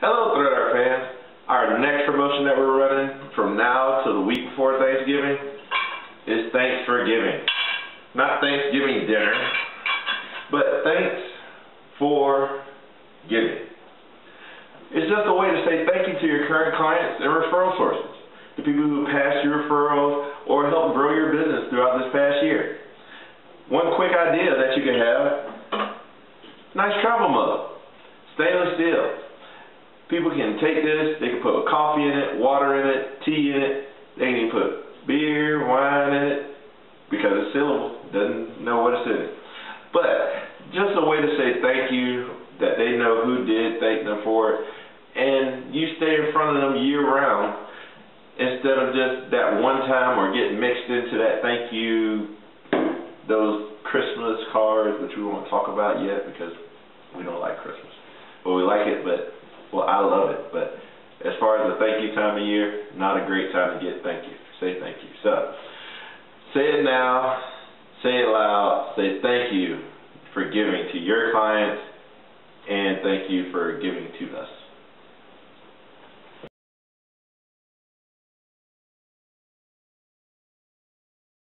Hello, Thread Art fans. Our next promotion that we're running from now to the week before Thanksgiving is Thanks for Giving. Not Thanksgiving dinner, but thanks for giving. It's just a way to say thank you to your current clients and referral sources, the people who passed your referrals or helped grow your business throughout this past year. One quick idea that you can have: nice travel mug, stainless steel. People can take this, they can put coffee in it, water in it, tea in it. They can even put beer, wine in it, because it's sealable, doesn't know what it's in it. But just a way to say thank you, that they know who did, thank them for it, and you stay in front of them year round instead of just that one time or get mixed into that thank you, those Christmas cards, which we won't talk about yet because we don't like Christmas. Well, we like it, but well, I love it, but as far as the thank you time of year, not a great time to say thank you. So, say it now, say it loud, say thank you for giving to your clients, and thank you for giving to us.